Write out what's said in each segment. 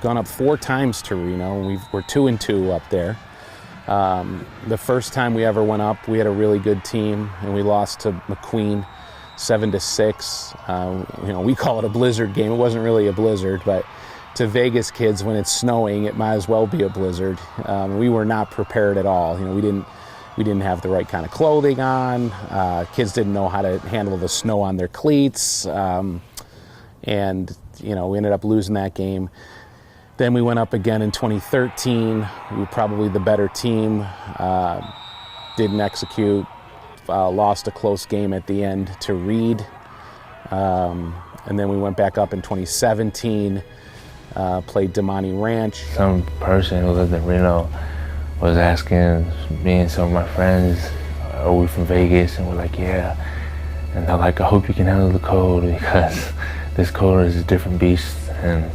we've gone up 4 times to Reno. We're 2-2 up there. The first time we ever went up, we had a really good team, and we lost to McQueen 7-6. We call it a blizzard game. It wasn't really a blizzard, but to Vegas kids, when it's snowing, it might as well be a blizzard. We were not prepared at all. We didn't have the right kind of clothing on. Kids didn't know how to handle the snow on their cleats, and we ended up losing that game. Then we went up again in 2013. We were probably the better team. Didn't execute. Lost a close game at the end to Reed. And then we went back up in 2017. Played Damani Ranch. Some person who lived in Reno was asking me and some of my friends, are we from Vegas? And we're like, yeah. And they're like, I hope you can handle the cold, because this cold is a different beast. And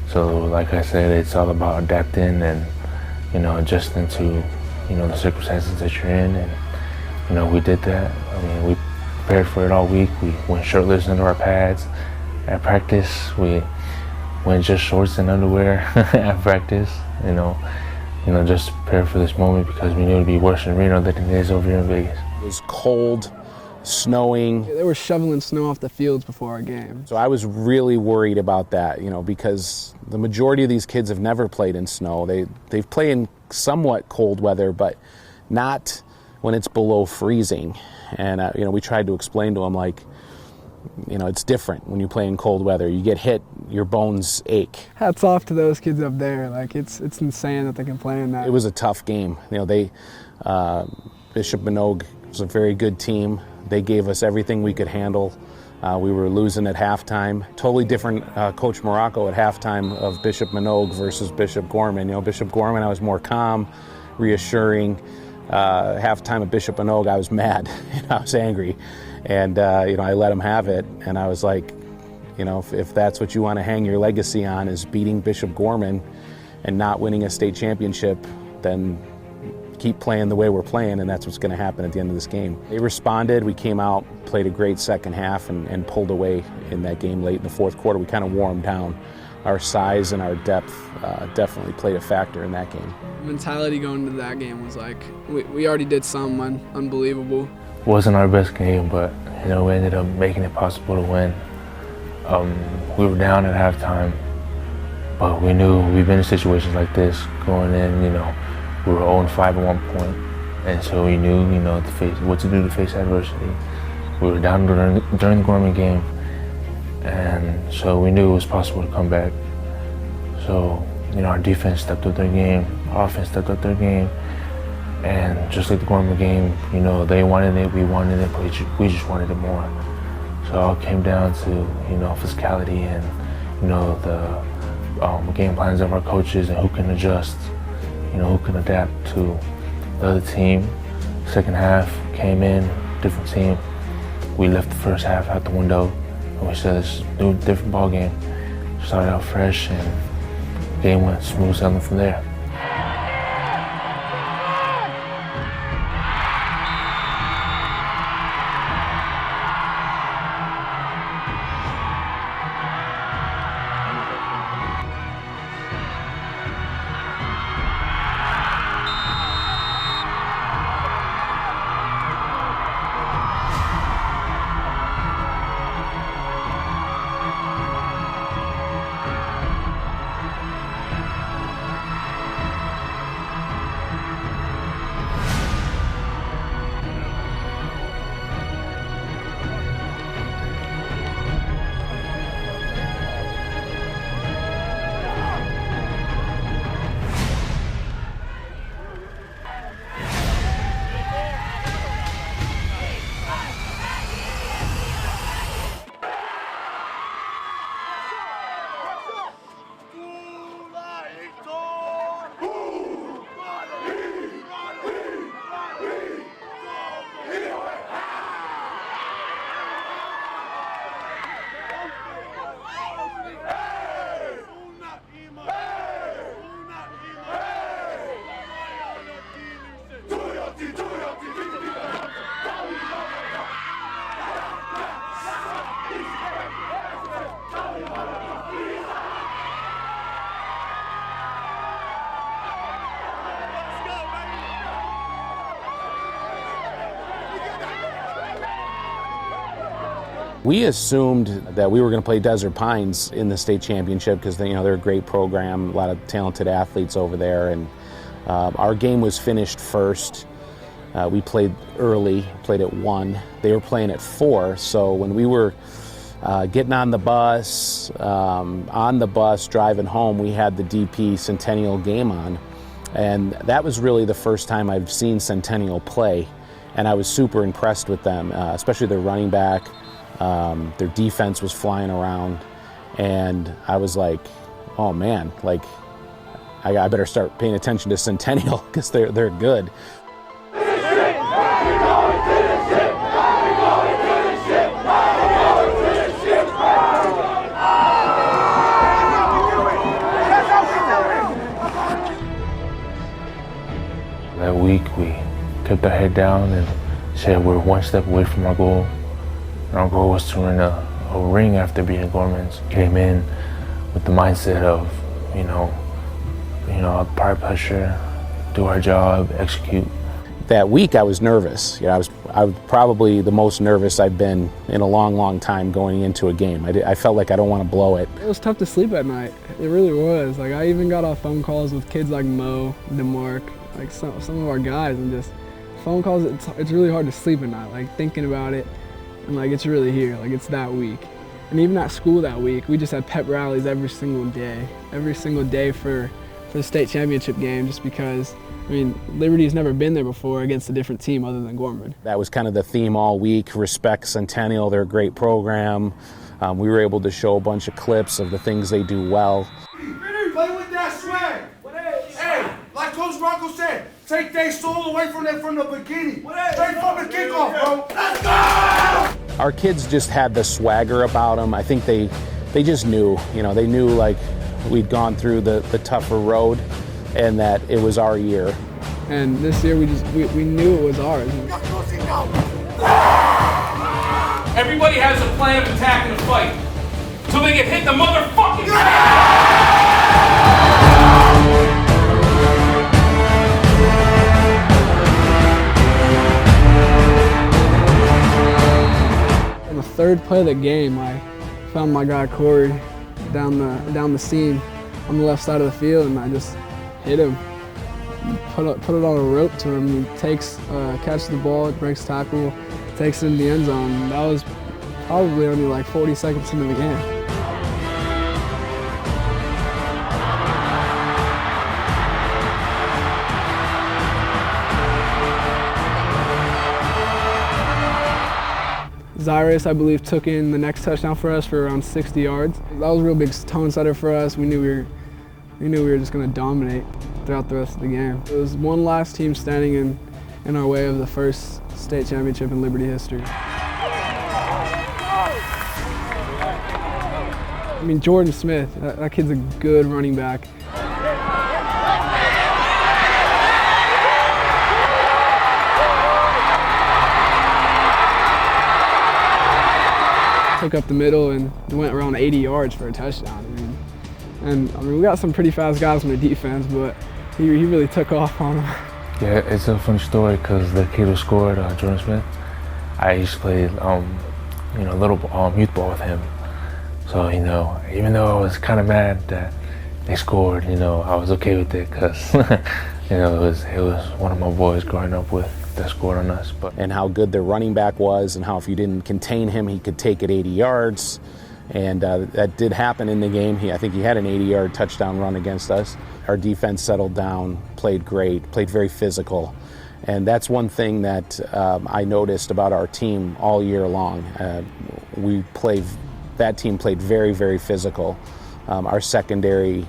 so, like I said, it's all about adapting and, adjusting to, the circumstances that you're in. And, we did that. We prepared for it all week. We went shirtless under our pads at practice. We went just shorts and underwear at practice, just to prepare for this moment, because we knew it would be worse in Reno than it is over here in Vegas. It was cold, snowing. They were shoveling snow off the fields before our game. So I was really worried about that, because the majority of these kids have never played in snow. They've played in somewhat cold weather, but not when it's below freezing. And, we tried to explain to them, it's different when you play in cold weather. You get hit, your bones ache. Hats off to those kids up there. It's insane that they can play in that. It was a tough game. Bishop Minogue was a very good team. They gave us everything we could handle. We were losing at halftime. Totally different Coach MURACO at halftime of Bishop Minogue versus Bishop Gorman. Bishop Gorman, I was more calm, reassuring. Halftime of Bishop Minogue, I was mad. I was angry. And, I let him have it. And I was like, if that's what you want to hang your legacy on, is beating Bishop Gorman and not winning a state championship, then keep playing the way we're playing, and that's what's going to happen at the end of this game. They responded. We came out, played a great second half, and pulled away in that game late in the fourth quarter. We kind of wore them down. Our size and our depth definitely played a factor in that game. Mentality going into that game was we already did something unbelievable. Wasn't our best game, but we ended up making it possible to win. We were down at halftime, but we knew we've been in situations like this going in. We were 0-5 at one point, and so we knew what to do to face adversity. We were down during the Gorman game, and so we knew it was possible to come back. So our defense stepped up their game, our offense stepped up their game. And just like the Gorman game, they wanted it, we wanted it, but we just wanted it more. So it all came down to, physicality and, the game plans of our coaches and who can adjust, who can adapt to the other team. Second half came in, different team. We left the first half out the window, and we said, let's do a different ball game. Started out fresh, and the game went smooth sailing from there. We assumed that we were going to play Desert Pines in the state championship because they're a great program, a lot of talented athletes over there, and our game was finished first. We played early, played at 1. They were playing at 4, so when we were getting on the bus, driving home, we had the DP Centennial game on, and that was really the first time I've seen Centennial play, and I was super impressed with them, especially their running back. Their defense was flying around, and I was like, oh man, like I better start paying attention to Centennial because they're good. That week we kept our head down and said we're one step away from our goal. And our goal was to win a ring after beating Gorman's. Came in with the mindset of, apply pressure, do our job, execute. That week I was nervous. I was probably the most nervous I've been in a long, long time going into a game. I felt like I don't want to blow it. It was tough to sleep at night. It really was. Like, I even got off phone calls with kids like Mo, DeMarc, like some of our guys, and just phone calls. It's really hard to sleep at night, like thinking about it, and like it's really here. Like, it's that week. And even at school that week, we just had pep rallies every single day for the state championship game, just because, Liberty's never been there before against a different team other than Gorman. That was kind of the theme all week, respect Centennial, they're a great program. We were able to show a bunch of clips of the things they do well. Play with that swag. Hey, like Coach Rocco said, take their soul away from them from the beginning. Straight from the kickoff, bro. Let's go! Our kids just had the swagger about them. I think they just knew, they knew like we'd gone through the tougher road and that it was our year. And this year we knew it was ours. Everybody has a plan of attack and a fight. Till they get hit in the motherfucking On the third play of the game, I found my guy Corey down the seam on the left side of the field, and I just hit him. Put it on a rope to him. He catches the ball, breaks tackle, takes it in the end zone. That was probably only like 40 seconds into the game. ZYRUS, I believe, took in the next touchdown for us for around 60 yards. That was a real big tone setter for us. We knew we were just going to dominate throughout the rest of the game. It was one last team standing in our way of the first state championship in Liberty history. Jordan Smith, that kid's a good running back. Took up the middle and went around 80 yards for a touchdown. We got some pretty fast guys on the defense, but he really took off on them. Yeah, it's a funny story because the kid who scored, Jordan Smith, I used to play, little youth ball with him. So, even though I was kind of mad that they scored, I was okay with it because, it was one of my boys growing up with that scored on us. And how good their running back was, and how if you didn't contain him, he could take it 80 yards. And that did happen in the game. I think he had an 80-yard touchdown run against us. Our defense settled down, played great, played very physical. And that's one thing that I noticed about our team all year long. That team played very, very physical. Our secondary,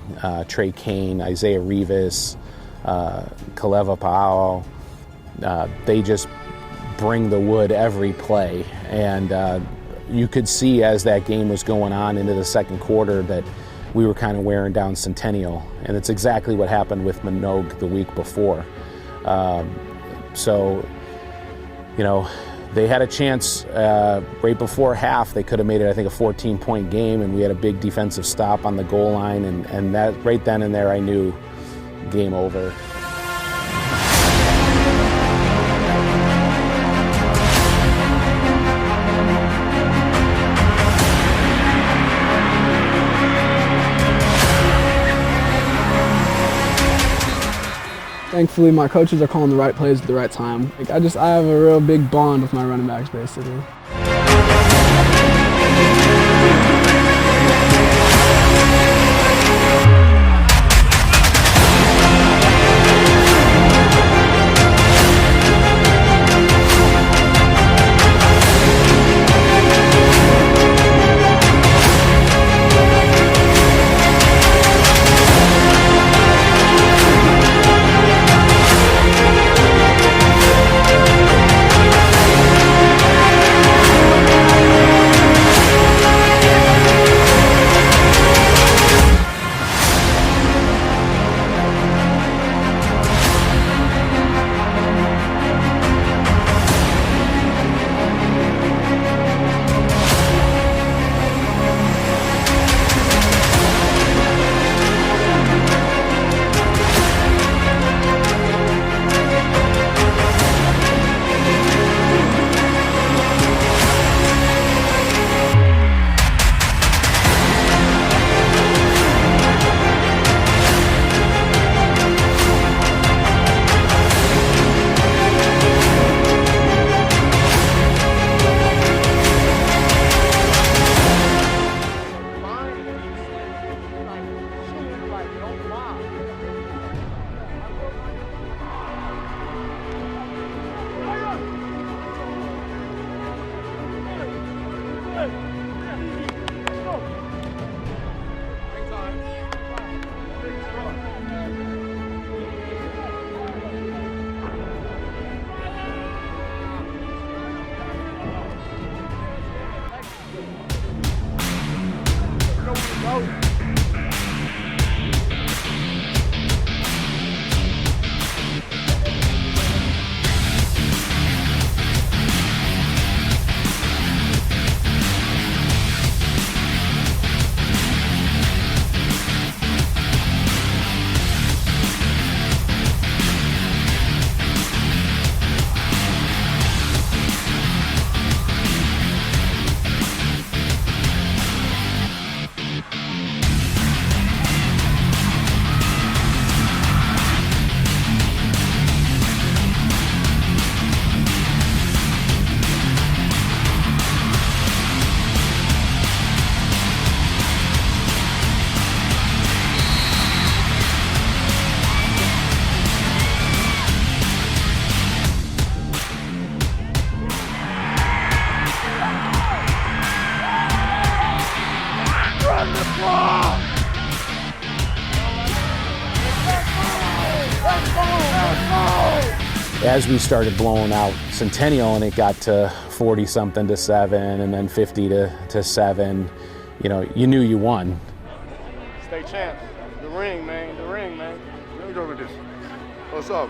Trey Kane, Isaiah Rivas, Kaleva Pao, they just bring the wood every play. And you could see as that game was going on into the second quarter that we were kind of wearing down Centennial. And it's exactly what happened with Minogue the week before. They had a chance right before half. They could have made it, I think, a 14-point game, and we had a big defensive stop on the goal line, and that right then and there I knew game over. Thankfully, my coaches are calling the right plays at the right time. Like, I have a real big bond with my running backs, basically. As we started blowing out Centennial and it got to 40-something to 7 and then 50 to 7, you know, you knew you won. State champs. The ring, man. The ring, man. Let me go with this. What's up?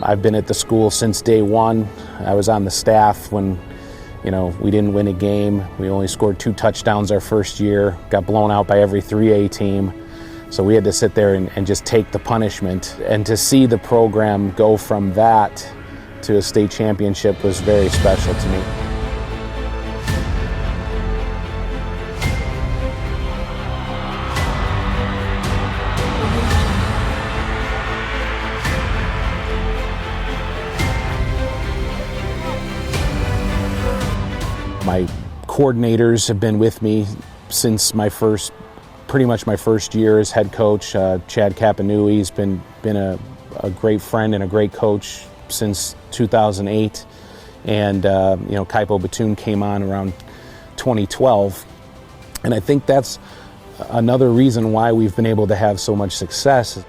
I've been at the school since day one. I was on the staff when, you know, we didn't win a game. We only scored 2 touchdowns our first year, got blown out by every 3A team. So we had to sit there and just take the punishment. And to see the program go from that to a state championship was very special to me. My coordinators have been with me since pretty much my first year as head coach. Chad Capanui's been a great friend and a great coach since 2008, and you know, Kaipo Batoon came on around 2012, and I think that's another reason why we've been able to have so much success.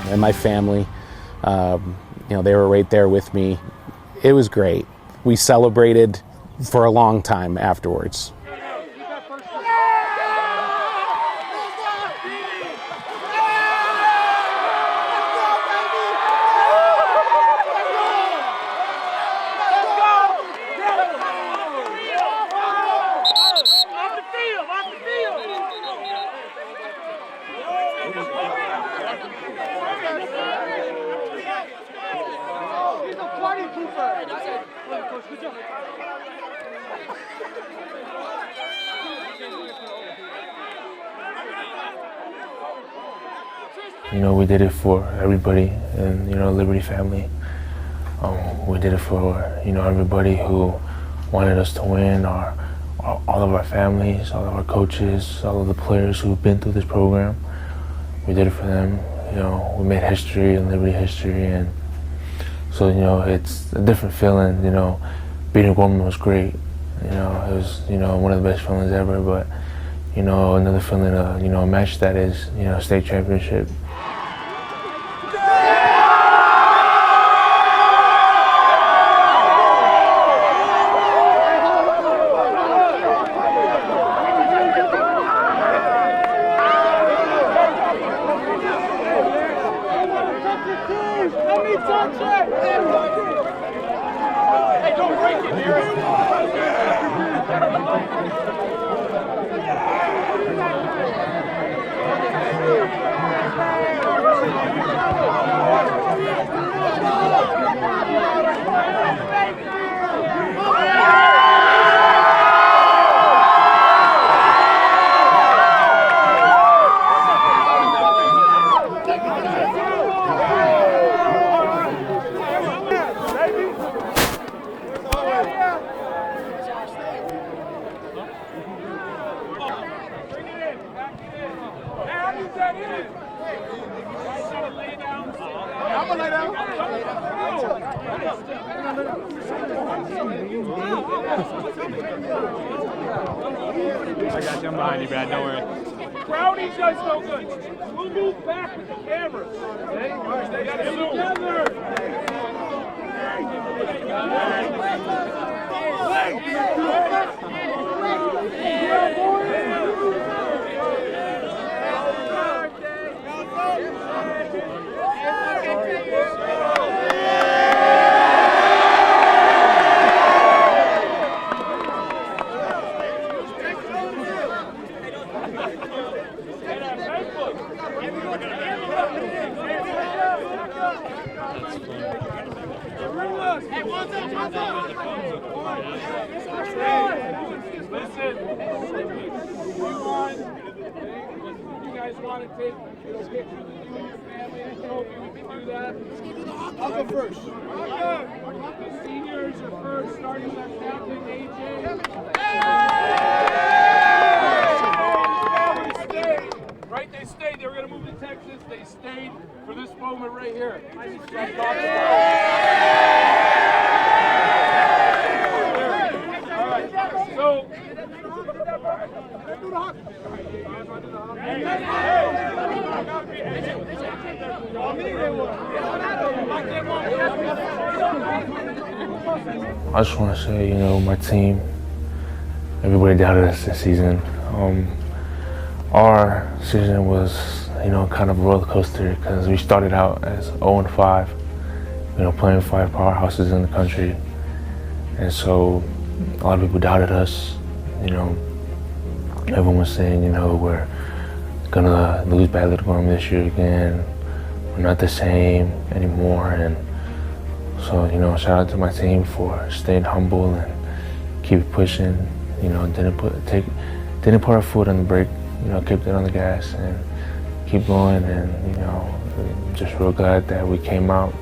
And my family, you know, they were right there with me. It was great. We celebrated for a long time afterwards. You know, we did it for everybody in, you know, Liberty family. We did it for, you know, everybody who wanted us to win, all of our families, all of our coaches, all of the players who've been through this program. We did it for them. You know, we made history and Liberty history, and so, you know, it's a different feeling. You know, beating Gorman was great. You know, it was, you know, one of the best feelings ever, but, you know, another feeling of, you know, a match that is, you know, state championship. I got you. I'm behind you, Brad. Don't worry. Brownie does no good. We'll move back with the camera. They got to move together. Listen, you guys want to take a picture with you and your family and trophy, we can do that. I'll go first. The seniors are first, starting with Captain AJ. Right, they stayed. They were going to move to Texas. They stayed for this moment right here. So, I just want to say, you know, my team, everybody doubted us this season. Our season was, you know, kind of a roller coaster because we started out as 0-5, you know, playing 5 powerhouses in the country. And so a lot of people doubted us, you know. Everyone was saying, you know, we're gonna lose badly to Gorman this year again. We're not the same anymore. And so, you know, shout out to my team for staying humble and keep pushing. You know, didn't put our foot on the brake. You know, kept it on the gas and keep going. And, you know, just real glad that we came out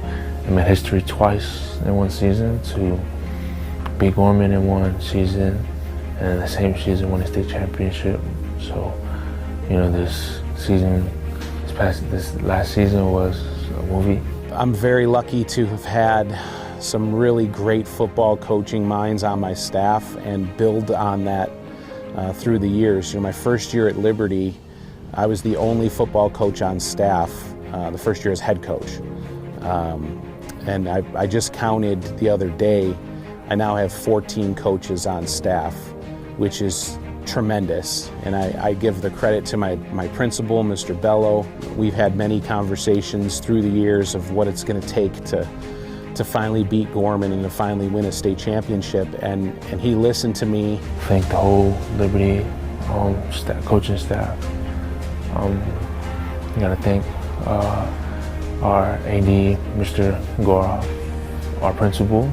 and made history twice in one season to beat Gorman in one season, and in the same season won a state championship. So, you know, this last season was a movie. I'm very lucky to have had some really great football coaching minds on my staff and build on that through the years. You know, my first year at Liberty, I was the only football coach on staff the first year as head coach. And I just counted the other day, I now have 14 coaches on staff, which is tremendous. And I give the credit to my principal, Mr. Bello. We've had many conversations through the years of what it's going to take to finally beat Gorman and to finally win a state championship. And he listened to me. Thank the whole Liberty coaching staff. You got to thank our AD, Mr. Goroff, our principal.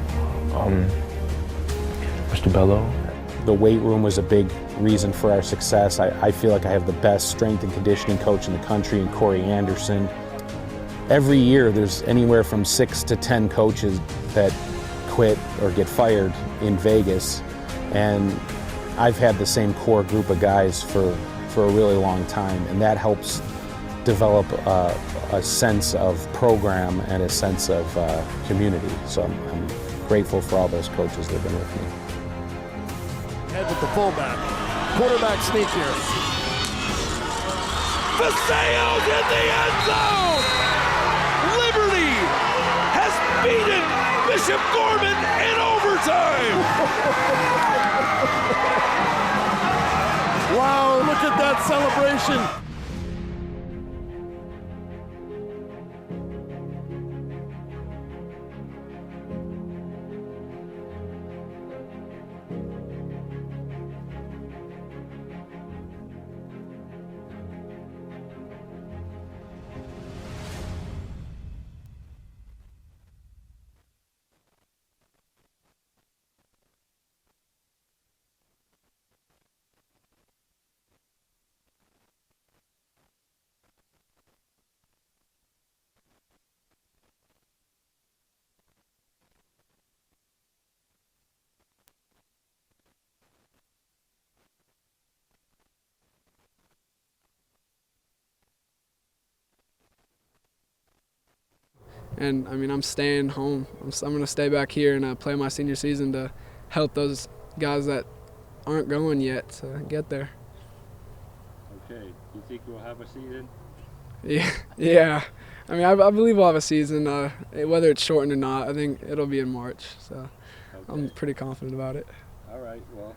Mr. Bello. The weight room was a big reason for our success. I feel like I have the best strength and conditioning coach in the country in Corey Anderson. Every year there's anywhere from 6 to 10 coaches that quit or get fired in Vegas, and I've had the same core group of guys for a really long time, and that helps develop a sense of program and a sense of community. So I'm grateful for all those coaches that have been with me. Head with the fullback. Quarterback sneak here. FIASEU's in the end zone! Liberty has beaten Bishop Gorman in overtime! Wow, look at that celebration. And I mean, I'm staying home. I'm going to stay back here and play my senior season to help those guys that aren't going yet to get there. Okay, you think we'll have a season? Yeah. I mean, I believe we'll have a season, whether it's shortened or not. I think it'll be in March, so okay. I'm pretty confident about it. All right, well.